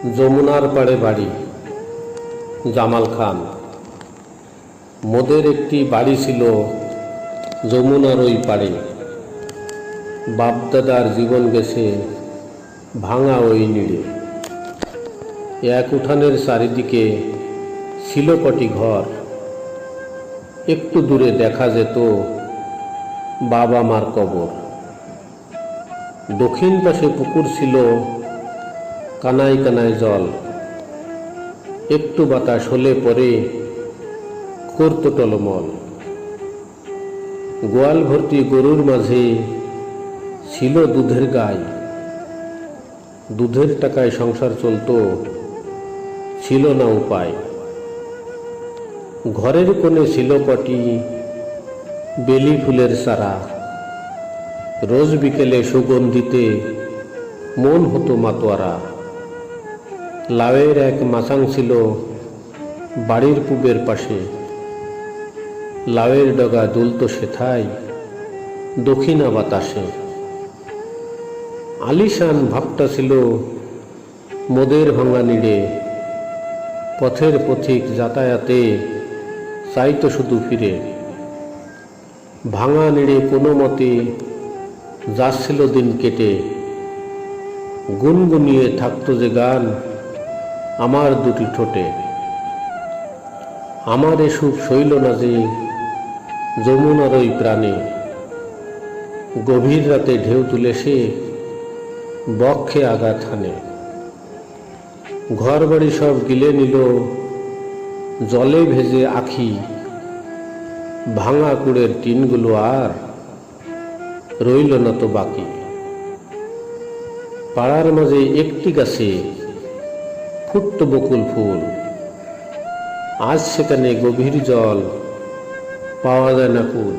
যমুনার পাড়ে বাড়ি। জামাল খান। মোদের একটি বাড়ি ছিল যমুনার ওই পাড়ে। বাপদাদার জীবন গেছে ভাঙা ওই নিড়ে। এক উঠানের চারিদিকে ছিল কটি ঘর। একটু দূরে দেখা যেত বাবা মার কবর। দক্ষিণ পাশে পুকুর ছিল, কানায় কানায় জল। একটু বাতাস হলে পরে করত টলমল। গোয়াল ভর্তি গরুর মাঝে ছিল দুধের গাই। দুধের টাকায় সংসার চলত, ছিল না উপায়। ঘরের কোণে ছিল কটি বেলি ফুলের চারা। রোজ বিকেলে সুগন্ধিতে মন হতো মাতোয়ারা। লাউয়ের এক মাচাং ছিল বাড়ির পূবের পাশে। লাউয়ের ডগা দুলত সেথায় দক্ষিণা বাতাসে। আলিশান ভাবটা ছিল মোদের ভাঙা নিড়ে। পথের পথিক যাতায়াতে চাইতো শুধু ফিরে। ভাঙা নিড়ে কোনো মতে যাচ্ছিল দিন কেটে। গুনগুনিয়ে থাকতো যে গান আমার দুটি ঠোঁটে। আমার এ সুখ সইল না যে যমুনার ওই প্রাণে। গভীর রাতে ঢেউ তুলে সে বক্ষে আঘাত হানে। ঘর বাড়ি সব গিলে নিল জলে ভেজে আখি। ভাঙা কুড়ের টিনগুলো আর রইল না তো বাকি। পাড়ার মাঝে একটি গাছে ফুটত বকুল ফুল। আজ সেখানে গভীর জল, পাওয়া যায় না কুল।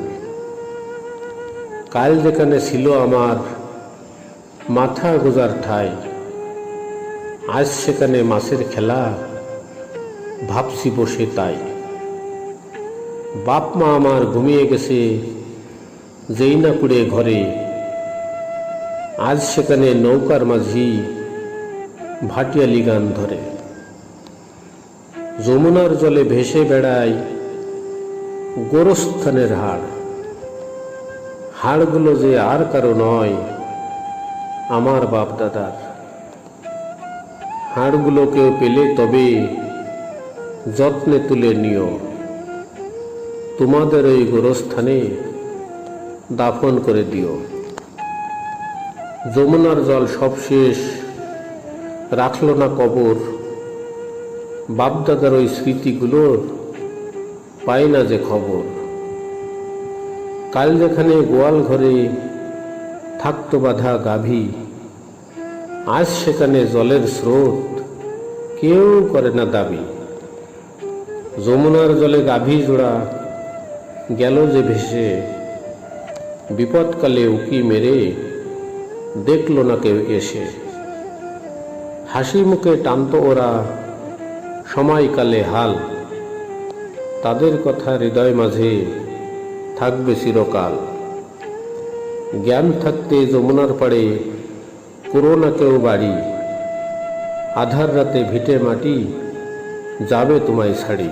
কাল যেখানে ছিল আমার মাথা গোজার ঠাই, আজ সেখানে মাছের খেলা, ভাবছি বসে তাই। বাপ মা আমার ঘুমিয়ে গেছে যেই না কুড়ে ঘরে। আজ সেখানে নৌকার মাঝি ভাটিয়ালি গান ধরে। যমুনার জলে ভেসে বেড়ায় গোরস্থানের হাড়। হাড়গুলো যে আর কারো নয়, আমার বাপ দাদার। হাড়গুলোকেও পেলে তবে যত্নে তুলে নিও। তোমাদের ওই গোরস্থানে দাফন করে দিও। যমুনার জল সব শেষ, রাখল না কবর। বাপদাদার ওই স্মৃতিগুলোর পাই না যে খবর। কাল যেখানে গোয়াল ঘরে থাকতো বাঁধা গাভী, আজ সেখানে জলের স্রোত, কেউ করে না দাবি। যমুনার জলে গাভী জোড়া গেল যে ভেসে। বিপদকালে উকি মেরে দেখল না কেউ এসে। হাসি মুখে টানত ওরা সময়কালে হাল। তাদের কথা হৃদয় মাঝে থাকবে চিরকাল। জ্ঞান থাকতে যমুনার পাড়ে করো না কেউ বাড়ি। আধার রাতে ভিটে মাটি যাবে তোমায় ছাড়ি।